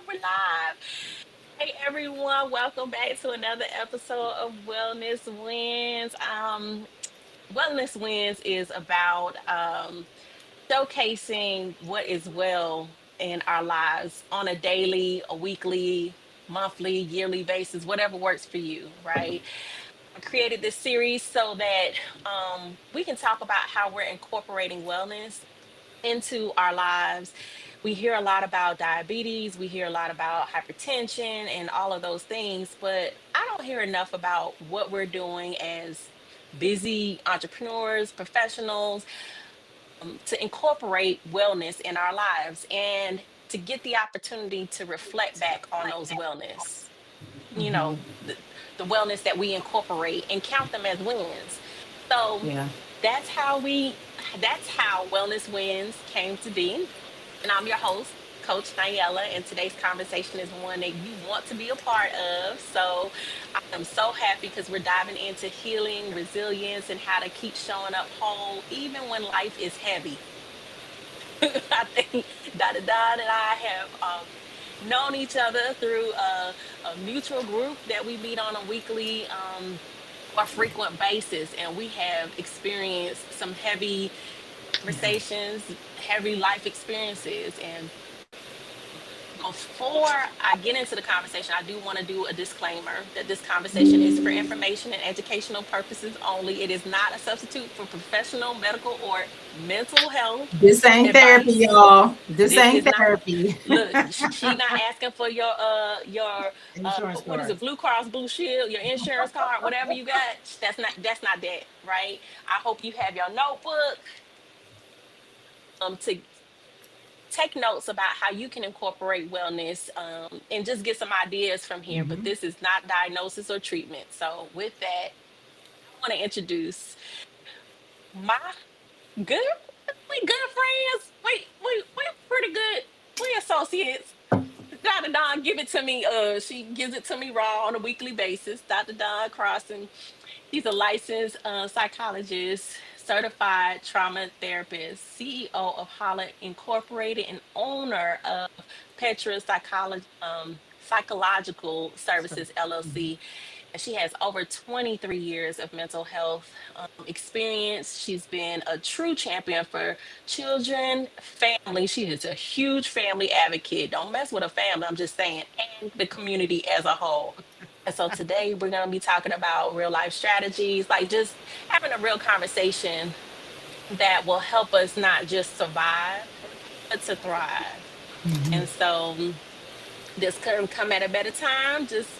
We're live. Hey everyone, welcome back to another episode of Wellness Wins. Wellness Wins is about showcasing what is well in our lives on a daily, a weekly, monthly, yearly basis, whatever works for you, right? I created this series so that we can talk about how we're incorporating wellness into our lives. We hear a lot about diabetes, we hear a lot about hypertension and all of those things, but I don't hear enough about what we're doing as busy entrepreneurs, professionals, to incorporate wellness in our lives and to get the opportunity to reflect back on those wellness, you know, the wellness that we incorporate and count them as wins. So Yeah. that's how we that's how Wellness Wins came to be. And I'm your host, Coach Nyella, and today's conversation is one that you want to be a part of. So I am so happy because we're diving into healing, resilience, and how to keep showing up whole even when life is heavy. I think Dada Don and I have known each other through a mutual group that we meet on a weekly or frequent basis, and we have experienced some heavy conversations, heavy life experiences. And before I get into the conversation, I do want to do a disclaimer that this conversation is for information and educational purposes only. It is not a substitute for professional, medical, or mental health This ain't therapy, advice. y'all. This This ain't is not. therapy. Look, she not asking for your Insurance what is card. it, Blue Cross Blue Shield, your insurance card, whatever you got. That's not that, right? I hope you have your notebook to take notes about how you can incorporate wellness, and just get some ideas from here. But this is not diagnosis or treatment. So with that, I want to introduce my good, we good friends. We pretty good. We associates. Dr. Don give it to me. She gives it to me raw on a weekly basis. Dr. Don Crosson. She's a licensed psychologist, certified trauma therapist, CEO of Holland Incorporated, and owner of Petra Psychological Services LLC. And she has over 23 years of mental health experience. She's been a true champion for children, family. She is a huge family advocate. Don't mess with a family, I'm just saying, and the community as a whole. And so today we're going to be talking about real life strategies, like just having a real conversation that will help us not just survive, but to thrive. And so this couldn't come at a better time. Just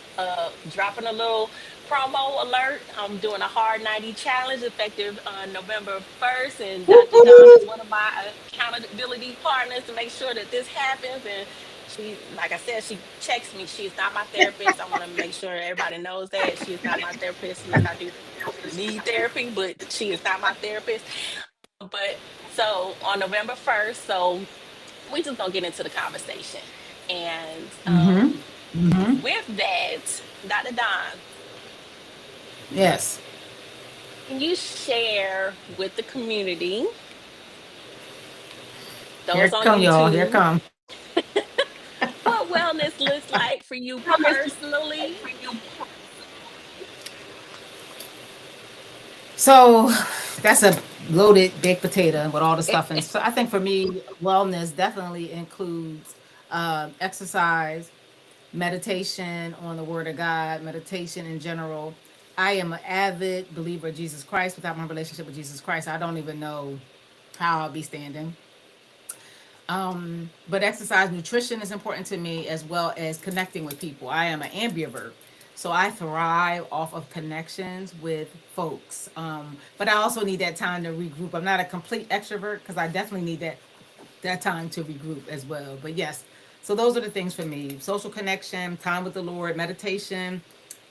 dropping a little promo alert. I'm doing a hard 90 challenge effective November 1st. And Dr. Don is Woo-hoo. one of my accountability partners to make sure that this happens. And she, like I said, she checks me. She is not my therapist. I want to make sure everybody knows that she is not my therapist. Look, I do need therapy, but she is not my therapist. But so on November 1st, so we just gonna get into the conversation. And with that, Dr. Don, Yes. can you share with the community, Here those on come y'all. Here YouTube, come. what wellness looks like for you personally? So that's a loaded baked potato with all the stuffing. So I think for me, wellness definitely includes exercise, meditation on the Word of God, meditation in general. I am an avid believer of Jesus Christ. Without my relationship with Jesus Christ, I don't even know how I'll be standing. But exercise, nutrition is important to me as well as connecting with people. I am an ambivert. So I thrive off of connections with folks. But I also need that time to regroup. I'm not a complete extrovert because I definitely need that time to regroup as well. But yes, so those are the things for me: social connection, time with the Lord, meditation,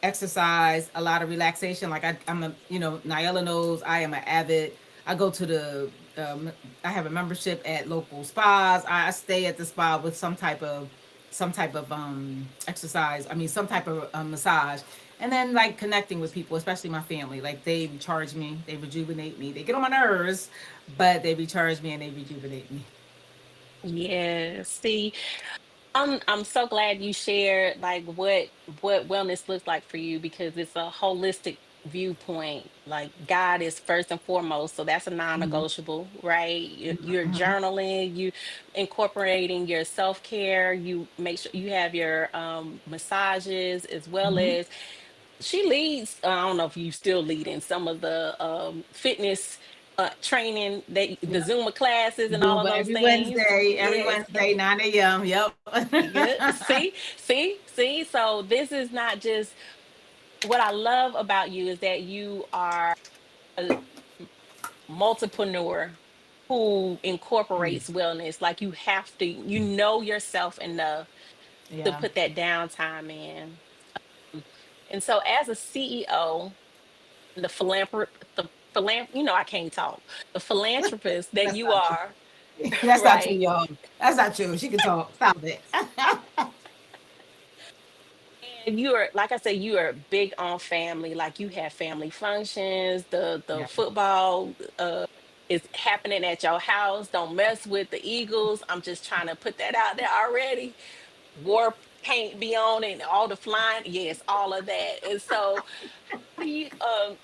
exercise, a lot of relaxation. Like I'm a, Nyella knows I am an avid. I go to the, I have a membership at local spas. I stay at the spa with some type of exercise. I mean, some type of massage, and then like connecting with people, especially my family. Like they recharge me, they rejuvenate me. They get on my nerves, but they recharge me and they rejuvenate me. Yeah, see. I'm so glad you shared like what wellness looks like for you, because it's a holistic viewpoint. Like God is first and foremost, so that's a non-negotiable, right? You're journaling, you incorporating your self-care, you make sure you have your massages, as well as she leads. I don't know if you still lead in some of the fitness training, that the Zumba classes and all of Zumba those things. Every Yes. Wednesday, 9 a.m. Yep. Good. See. So this is not just, what I love about you is that you are a multipreneur who incorporates wellness. Like you have to, you know yourself enough to Yeah. put that downtime in. And so as a CEO, the you know, I can't talk. The philanthropist that That's you not true. are, That's not true, right? y'all. That's not true. She can talk. Stop it. And you are, like I said, you are big on family. Like you have family functions. The Yeah. football is happening at your house. Don't mess with the Eagles. I'm just trying to put that out there already. War paint be on and all the flying. Yes, all of that. And so, how do you how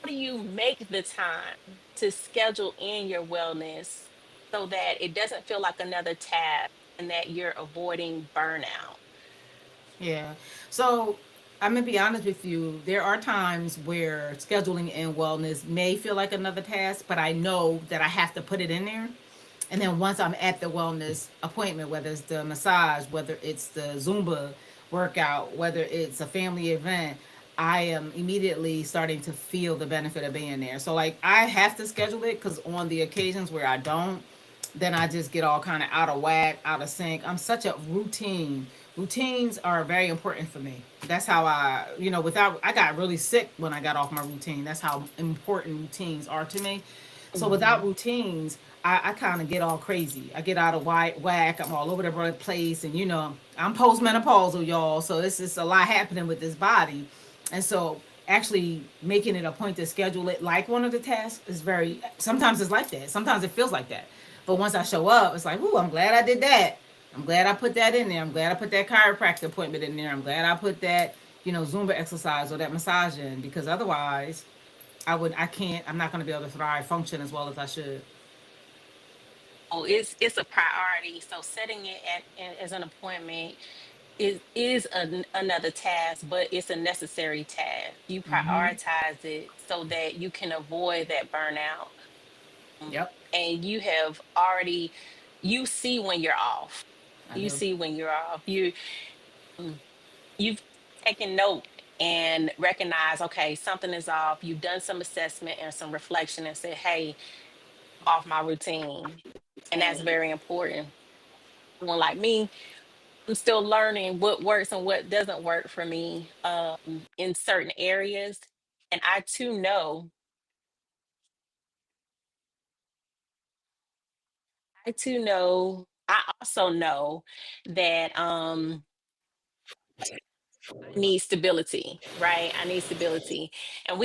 do you make the time to schedule in your wellness so that it doesn't feel like another task and that you're avoiding burnout? Yeah. So I'm gonna be honest with you. There are times where scheduling and wellness may feel like another task, but I know that I have to put it in there. And then once I'm at the wellness appointment, whether it's the massage, whether it's the Zumba workout, whether it's a family event, I am immediately starting to feel the benefit of being there. So like I have to schedule it because on the occasions where I don't, then I just get all kind of out of whack, out of sync. I'm such a routine. Routines are very important for me. That's how I, without, I got really sick when I got off my routine. That's how important routines are to me. So without Mhm. routines, I kind of get all crazy. I get out of whack. I'm all over the place. And, I'm postmenopausal, y'all. So this is a lot happening with this body. And so actually making it a point to schedule it like one of the tasks is very, sometimes it's like that. Sometimes it feels like that. But once I show up, it's like, ooh, I'm glad I did that. I'm glad I put that in there. I'm glad I put that chiropractor appointment in there. I'm glad I put that, Zumba exercise or that massage in because otherwise I can't, I'm not going to be able to thrive, function as well as I should. Oh, it's a priority. So setting it as an appointment is another task, but it's a necessary task. You prioritize it so that you can avoid that burnout. Yep, And you have already, you see when you're off. I You do. see when you're off. Um, you've taken note and recognize, okay, something is off. You've done some assessment and some reflection and said, hey, off my routine. And that's very important. Someone like me, I'm still learning what works and what doesn't work for me in certain areas. And I also know that I need stability, right? I need stability. And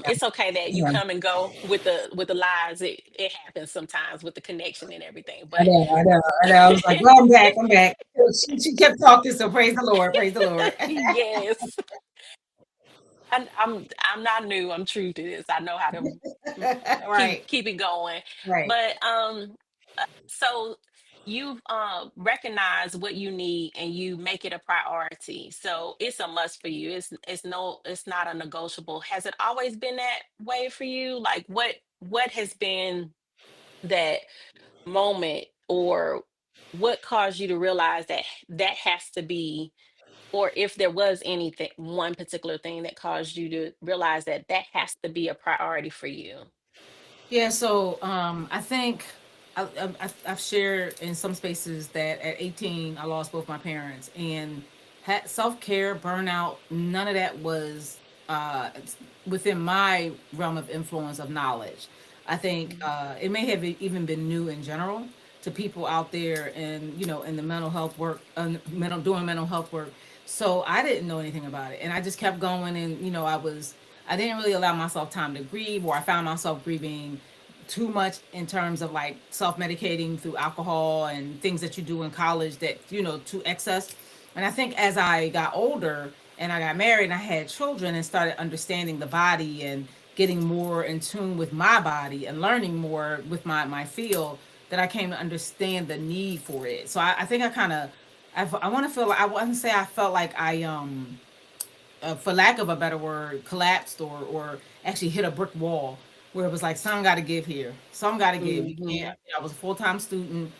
it's okay that you Yeah, come and go with the lies. It happens sometimes with the connection and everything. I But know, I know, I know. I was like, well, I'm back, I'm back. She kept talking, so praise the Lord, praise the Lord. yes, I'm not new. I'm true to this. I know how to Right, keep it going. right. But so you've recognized what you need and you make it a priority. So it's a must for you. It's not a negotiable. Has it always been that way for you? Like what has been that moment, or what caused you to realize that that has to be, or if there was anything, one particular thing that caused you to realize that that has to be a priority for you? Yeah, so I think I've shared in some spaces that at 18 I lost both my parents and had self care, burnout. None of that was within my realm of influence of knowledge. I think Mhm. it may have even been new in general to people out there, and in the mental health work, doing mental health work. So I didn't know anything about it, and I just kept going, and I didn't really allow myself time to grieve, or I found myself grieving too much in terms of like self-medicating through alcohol and things that you do in college that, to excess. And I think as I got older and I got married and I had children and started understanding the body and getting more in tune with my body and learning more with my field, that I came to understand the need for it. So I think I kind of, I want to feel like, I want to say I felt like I for lack of a better word, collapsed or actually hit a brick wall where it was like, some got to give here. Some got to give. You Hmm. can't. I was a full time student,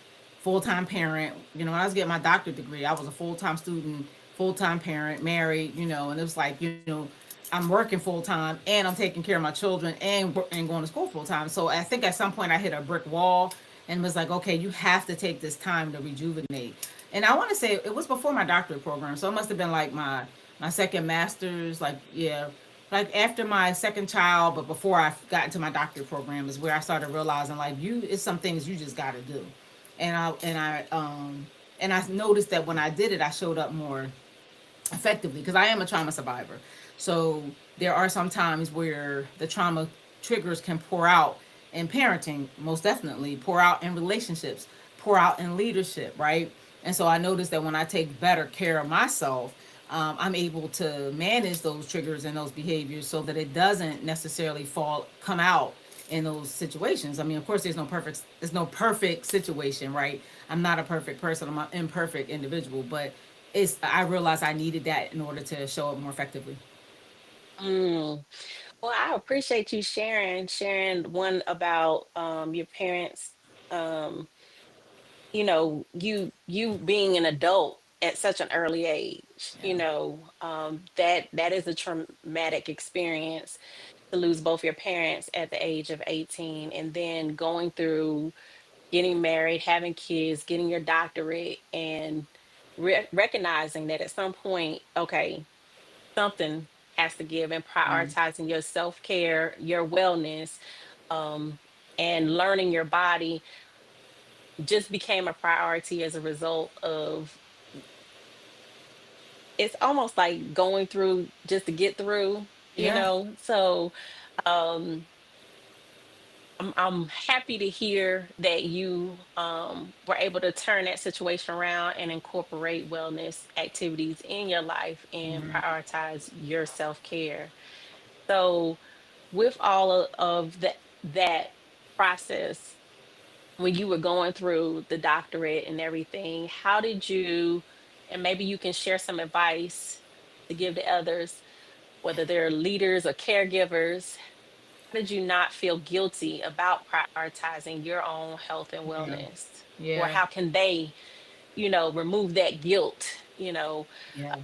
full time parent. When I was getting my doctorate degree, I was a full time student, full time parent, married. And it was like, I'm working full time and I'm taking care of my children and going to school full time. So I think at some point I hit a brick wall and was like, okay, you have to take this time to rejuvenate. And I want to say it was before my doctorate program, so it must have been like my second master's, like, yeah, like after my second child, but before I got into my doctorate program is where I started realizing like it's some things you just got to do. And I noticed that when I did it, I showed up more effectively because I am a trauma survivor. So there are some times where the trauma triggers can pour out in parenting, most definitely, pour out in relationships, pour out in leadership, right? And so I noticed that when I take better care of myself, I'm able to manage those triggers and those behaviors so that it doesn't necessarily come out in those situations. I mean, of course, there's no perfect situation, right? I'm not a perfect person. I'm an imperfect individual, but I realized I needed that in order to show up more effectively. Mm. Well, I appreciate you sharing one about your parents, um, you being an adult at such an early age. Yeah. That is a traumatic experience to lose both your parents at the age of 18, and then going through getting married, having kids, getting your doctorate, and recognizing that at some point, okay, something has to give, and Yeah. prioritizing your self-care, your wellness, um, and learning your body just became a priority as a result of, it's almost like going through just to get through, Yeah. so um I'm happy to hear that you were able to turn that situation around and incorporate wellness activities in your life and prioritize your self-care. So with all of that process, when you were going through the doctorate and everything, how did you, and maybe you can share some advice to give to others, whether they're leaders or caregivers, how did you not feel guilty about prioritizing your own health and Yeah. wellness? Or Yeah. how can they, remove that guilt? Yeah.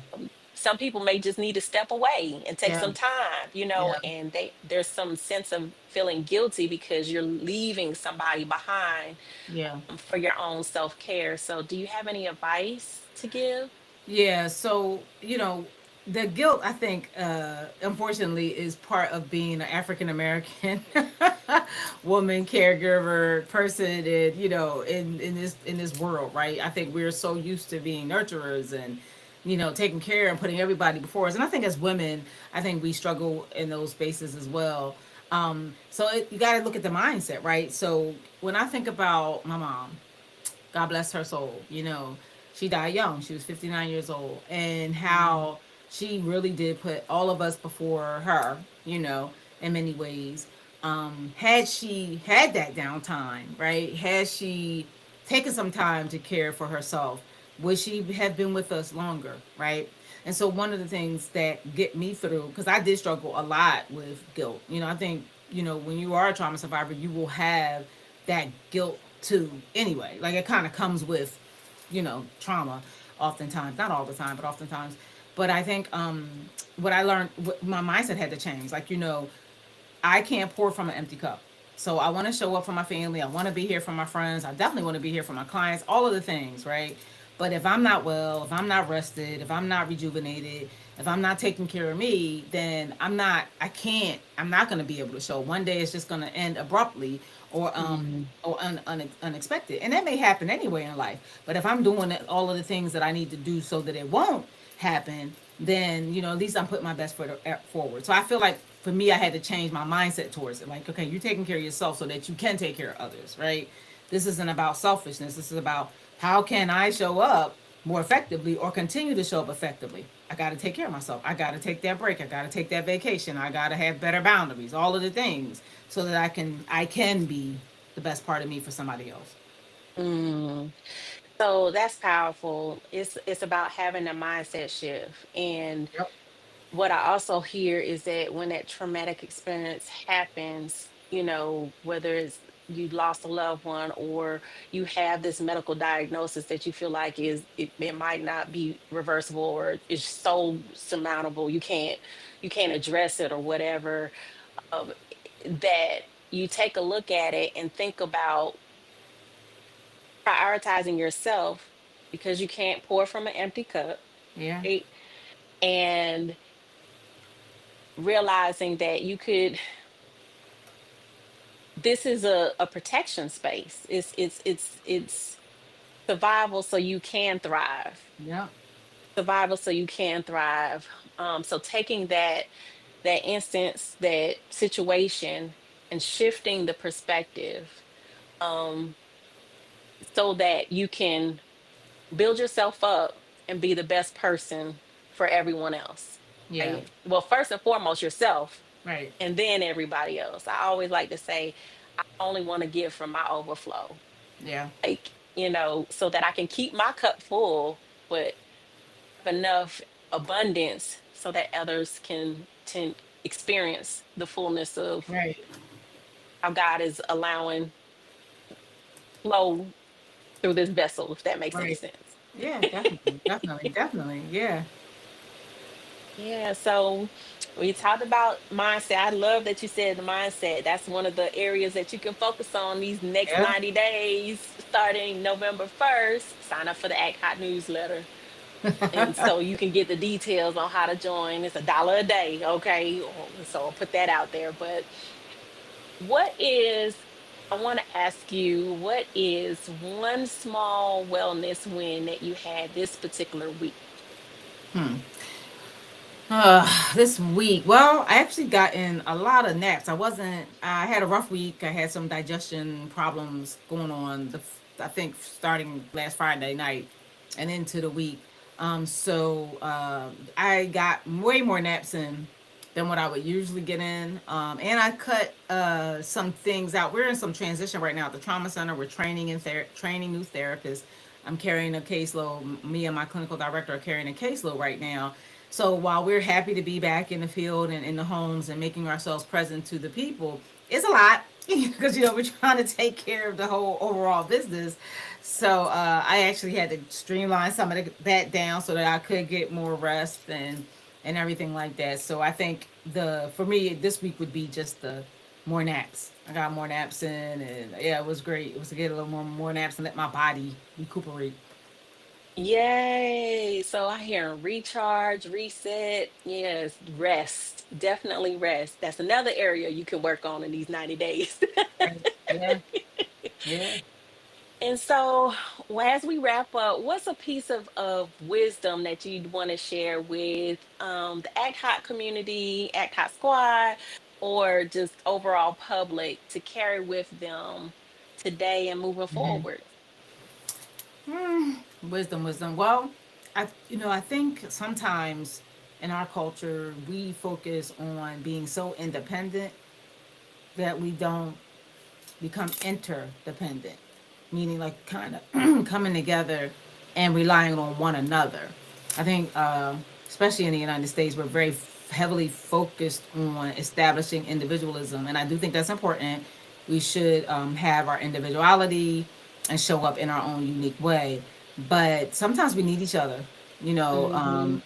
Some people may just need to step away and take Yeah. some time, Yeah. and there's some sense of feeling guilty because you're leaving somebody behind, Yeah. for your own self-care. So do you have any advice to give? Yeah, so the guilt, I think, unfortunately, is part of being an African American woman, caregiver, person, and in this world, right? I think we're so used to being nurturers and taking care and putting everybody before us. And I think as women, I think we struggle in those spaces as well. You got to look at the mindset, right? So when I think about my mom, God bless her soul. She died young. She was 59 years old. And Mm, how she really did put all of us before her, in many ways. Had she had that downtime, right? Had she taken some time to care for herself, would she have been with us longer, right? And so one of the things that get me through, because I did struggle a lot with guilt. I think, when you are a trauma survivor, you will have that guilt too anyway. Like it kind of comes with, trauma oftentimes, not all the time, but oftentimes. But I think what I learned, my mindset had to change. Like, I can't pour from an empty cup. So I want to show up for my family. I want to be here for my friends. I definitely want to be here for my clients, all of the things, right? But if I'm not well, if I'm not rested, if I'm not rejuvenated, if I'm not taking care of me, then I'm not going to be able to show. One day it's just going to end abruptly mm, or unexpected. And that may happen anyway in life. But if I'm doing all of the things that I need to do so that it won't happen, then, at least I'm putting my best foot forward. So I feel like for me, I had to change my mindset towards it. Like, okay, you're taking care of yourself so that you can take care of others, right? This isn't about selfishness. This is about how can I show up more effectively or continue to show up effectively. I got to take care of myself. I got to take that break. I got to take that vacation. I got to have better boundaries. All of the things so that I can be the best part of me for somebody else. Mm. So that's powerful. It's about having a mindset shift. And Yep. what I also hear is that when that traumatic experience happens, whether it's you lost a loved one or you have this medical diagnosis that you feel like it might not be reversible or is so surmountable you can't address it or whatever, um, that you take a look at it and think about prioritizing yourself because you can't pour from an empty cup, Yeah. right? And realizing that this is a protection space. It's survival so you can thrive. Yep. Survival so you can thrive. So taking that instance, that situation, and shifting the perspective, um, so that you can build yourself up and be the best person for everyone else. Yeah. Right? Well, first and foremost, yourself, Right. and then everybody else. I always like to say, I only want to give from my overflow, Yeah. like, so that I can keep my cup full, but have enough abundance so that others can experience the fullness of Right. how God is allowing flow through this vessel, if that makes any Right. sense. Yeah, definitely. Definitely. Definitely. Yeah. Yeah, so we talked about mindset. I love that you said the mindset. That's one of the areas that you can focus on these next Yeah. 90 days, starting November 1st. Sign up for the Act Hot newsletter. And so you can get the details on how to join. It's $1 a day, okay? So I'll put that out there. But what is, I want to ask you, what is one small wellness win that you had this particular week? This week, well, I actually got in a lot of naps. I had a rough week. I had some digestion problems going on. I think starting last Friday night and into the week. So I got way more naps in than what I would usually get in. And I cut some things out. We're in some transition right now at the trauma center. We're training training new therapists. I'm carrying a caseload. Me and my clinical director are carrying a caseload right now. So while we're happy to be back in the field and in the homes and making ourselves present to the people, it's a lot because we're trying to take care of the whole overall business. So I actually had to streamline some of that down so that I could get more rest and everything like that. So I think the for me this week would be just the more naps. I got more naps in, and yeah, it was great. It was to get a little more naps and let my body recuperate. Yay. So I hear recharge, reset. Yes, rest. Definitely rest. That's another area you can work on in these 90 days. Right. Yeah, yeah. And so, well, as we wrap up, what's a piece of wisdom that you'd want to share with the Act Hot community, Act Hot squad, or just overall public to carry with them today and moving forward? Wisdom, wisdom. Well, I think sometimes in our culture we focus on being so independent that we don't become interdependent, meaning like kind of coming together and relying on one another. I think, especially in the United States, we're very heavily focused on establishing individualism, and I do think that's important. We should have our individuality and show up in our own unique way, but sometimes we need each other. Hmm.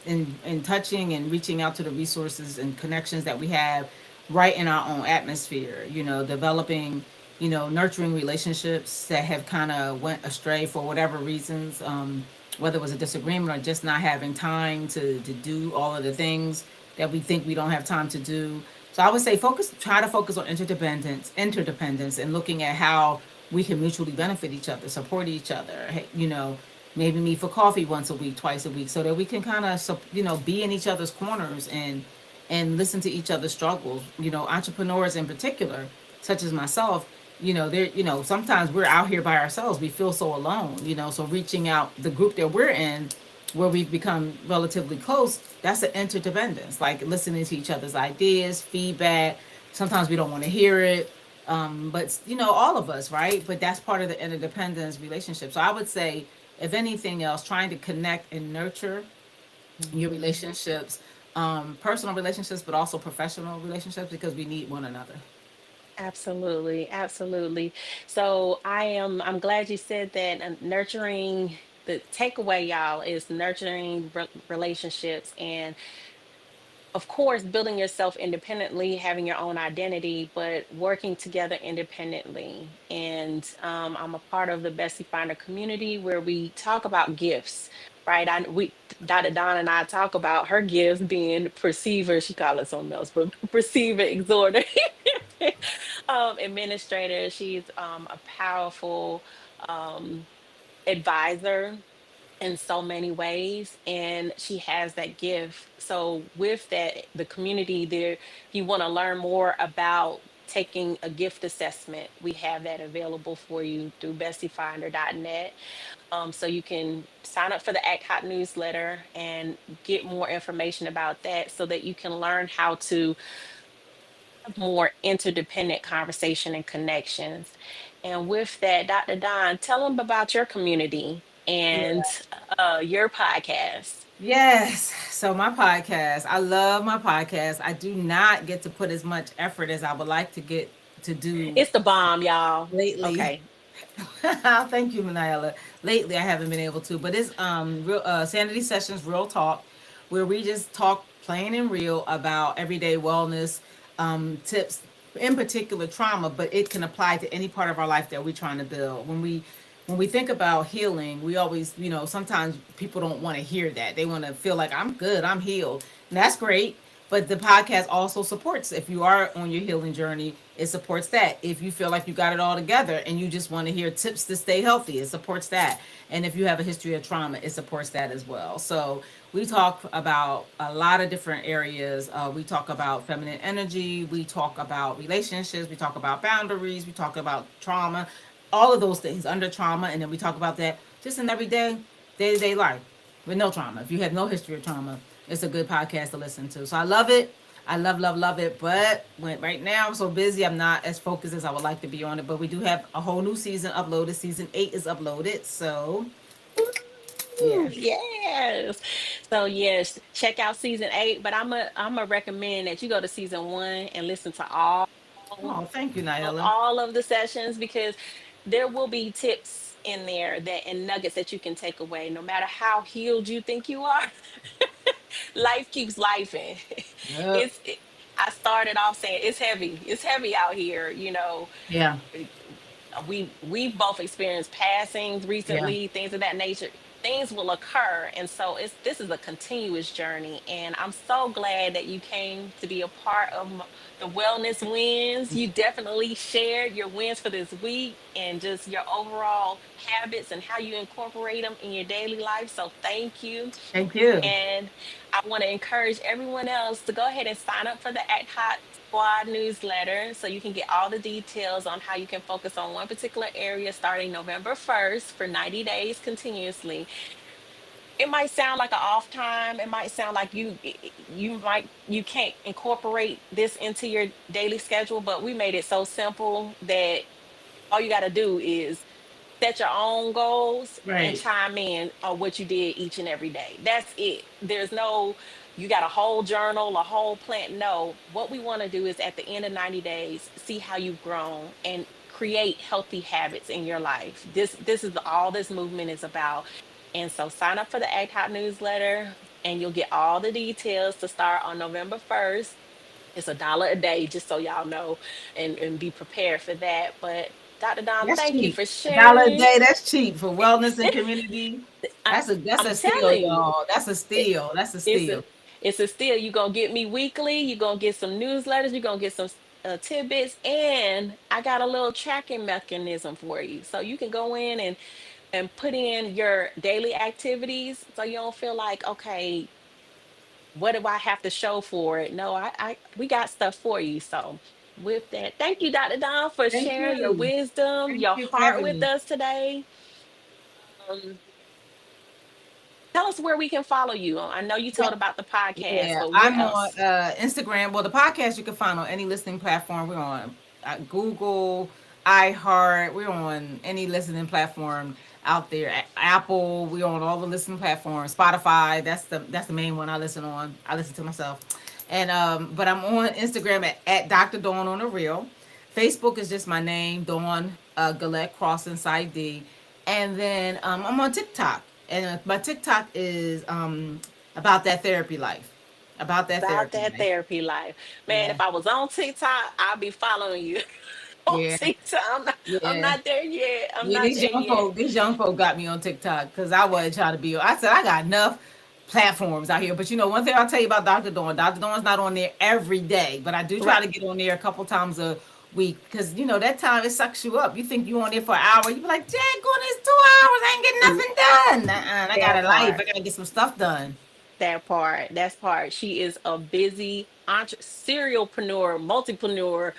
In touching and reaching out to the resources and connections that we have right in our own atmosphere, developing, nurturing relationships that have kind of went astray for whatever reasons, whether it was a disagreement or just not having time to do all of the things that we think we don't have time to do. So I would say try to focus on interdependence and looking at how we can mutually benefit each other, support each other, maybe meet for coffee once a week, twice a week, so that we can kind of, be in each other's corners and listen to each other's struggles. You know, entrepreneurs in particular, such as myself, they're, sometimes we're out here by ourselves. We feel so alone, so reaching out the group that we're in, where we've become relatively close, that's an interdependence, like listening to each other's ideas, feedback. Sometimes we don't want to hear it. But all of us, right? But that's part of the interdependence relationship. So I would say, if anything else, trying to connect and nurture your Mhm. relationships, personal relationships, but also professional relationships, because we need one another. Absolutely, absolutely. So I'm glad you said that. And nurturing, the takeaway, y'all, is nurturing relationships, and of course, building yourself independently, having your own identity, but working together independently. And I'm a part of the Bestie Finder community where we talk about gifts, right? Dr. Don and I talk about her gifts being perceiver. She called it something else, but perceiver, exhorter, administrator. She's a powerful um, advisor in so many ways, and she has that gift. So with that, the community there, if you want to learn more about taking a gift assessment, we have that available for you through bestiefinder.net. So you can sign up for the Act Hot newsletter and get more information about that, so that you can learn how to have more interdependent conversation and connections. And with that, Dr. Don, tell them about your community and your podcast. Yes. So my podcast, I love my podcast. I do not get to put as much effort as I would like to get to do It's the bomb, y'all. lately. Okay. Thank you, Manila. Lately, I haven't been able to, but it's real Sanity Sessions, Real Talk, where we just talk plain and real about everyday wellness tips, in particular trauma, but it can apply to any part of our life that we're trying to build. When we think about healing, we always, sometimes people don't want to hear that. They want to feel like I'm good, I'm healed, and that's great. But the podcast also supports, if you are on your healing journey, it supports that. If you feel like you got it all together and you just want to hear tips to stay healthy, it supports that. And if you have a history of trauma, it supports that as well. So we talk about a lot of different areas. We talk about feminine energy, we talk about relationships, we talk about boundaries, we talk about trauma, all of those things under trauma. And then we talk about that just in everyday, day to day life with no trauma. If you have no history of trauma, it's a good podcast to listen to. So I love it. I love, love, love it. But right now I'm so busy, I'm not as focused as I would like to be on it. But we do have a whole new season uploaded. Season 8 is uploaded. So Ooh, yes. yes. So yes, check out season 8. But I'm a recommend that you go to season 1 and listen to Oh, thank you, Nyla. all of the sessions, because there will be tips in there that and nuggets that you can take away. No matter how healed you think you are, life keeps life in. Yep. It's it, I started off saying it's heavy. It's heavy out here. Yeah. We've both experienced passings Yeah. recently, things of that nature. Things will occur, and so it's this is a continuous journey. And I'm so glad that you came to be a part of the wellness wins. You definitely shared your wins for this week and just your overall habits and how you incorporate them in your daily life. So thank you. Thank you. And I want to encourage everyone else to go ahead and sign up for the Act Hot Squad newsletter, so you can get all the details on how you can focus on one particular area starting November 1st for 90 days continuously. It might sound like an off time. It might sound like you can't incorporate this into your daily schedule, but we made it so simple that all you got to do is set your own goals and Right. chime in on what you did each and every day. That's it. There's no, you got a whole journal, a whole plan. No, what we want to do is at the end of 90 days, see how you've grown and create healthy habits in your life. This is all this movement is about. And so sign up for the Act Hot newsletter and you'll get all the details to start on November 1st. It's $1 a day, just so y'all know, and be prepared for that. But Dr. Don, That's thank you cheap. for $1 a sharing. day, that's cheap for wellness and community. I, That's I'm a steal, telling you, y'all. That's a it, steal. That's a it's a steal. it's a steal. You're gonna get me weekly. You're gonna get some newsletters. You're gonna get some tidbits, and I got a little tracking mechanism for you, so you can go in and put in your daily activities, so you don't feel like, okay, what do I have to show for it? No, we got stuff for you. So with that, thank you, Dr. Don, for Thank sharing your you. wisdom, Thank your you for heart having with me. us today. Um, Tell us where we can follow you. I know you told about the podcast, Yeah, but where I'm on else? Instagram. Well, the podcast you can find on any listening platform. We're on Google, iHeart. We're on any listening platform out there. Apple. We're on all the listening platforms. Spotify. That's the main one I listen on. I listen to myself. And but I'm on Instagram at Dr. Dawn on the Real. Facebook is just my name, Dawn Gillette Crosson Side D. And then I'm on TikTok, and my TikTok is about that therapy life, about that About therapy that life. therapy life. Man, Yeah, if I was on TikTok, I'd be following you on yeah, TikTok. I'm yeah. not there yet. I'm Yeah, not there yet. these young folk got me on TikTok because I wasn't trying to be. I said I got enough platforms out here, but you know, one thing I'll tell you about Dr. Dawn. Dr. Dawn's not on there every day, but I do try Right. to get on there a couple times a week because you know that time it sucks you up. You think you on there for an hour, you be like, "Jack, on this 2 hours, I ain't getting nothing done." I got a That life. I part. gotta get some stuff done. That part. That's part. She is a busy serialpreneur, multipreneur,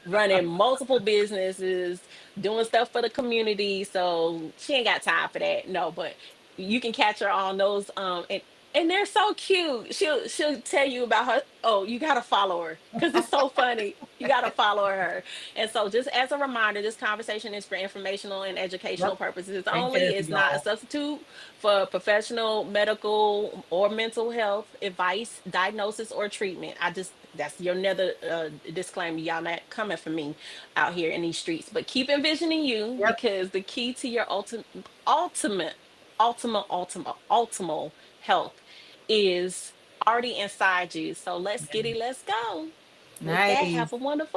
running multiple businesses, doing stuff for the community. So she ain't got time for that. No, but you can catch her on those. And they're so cute. She'll tell you about her. Oh, you gotta follow her because it's so funny. You gotta follow her. And so, just as a reminder, this conversation is for informational and educational Yep. purposes Ain't only. therapy, It's not a y'all. substitute for professional, medical, or mental health advice, diagnosis, or treatment. I just that's your another disclaimer. Y'all not coming for me out here in these streets, but keep envisioning you Yep. because the key to your ultimate, ultimate health is already inside you. So let's get it. Let's go. With that, have Nice. a wonderful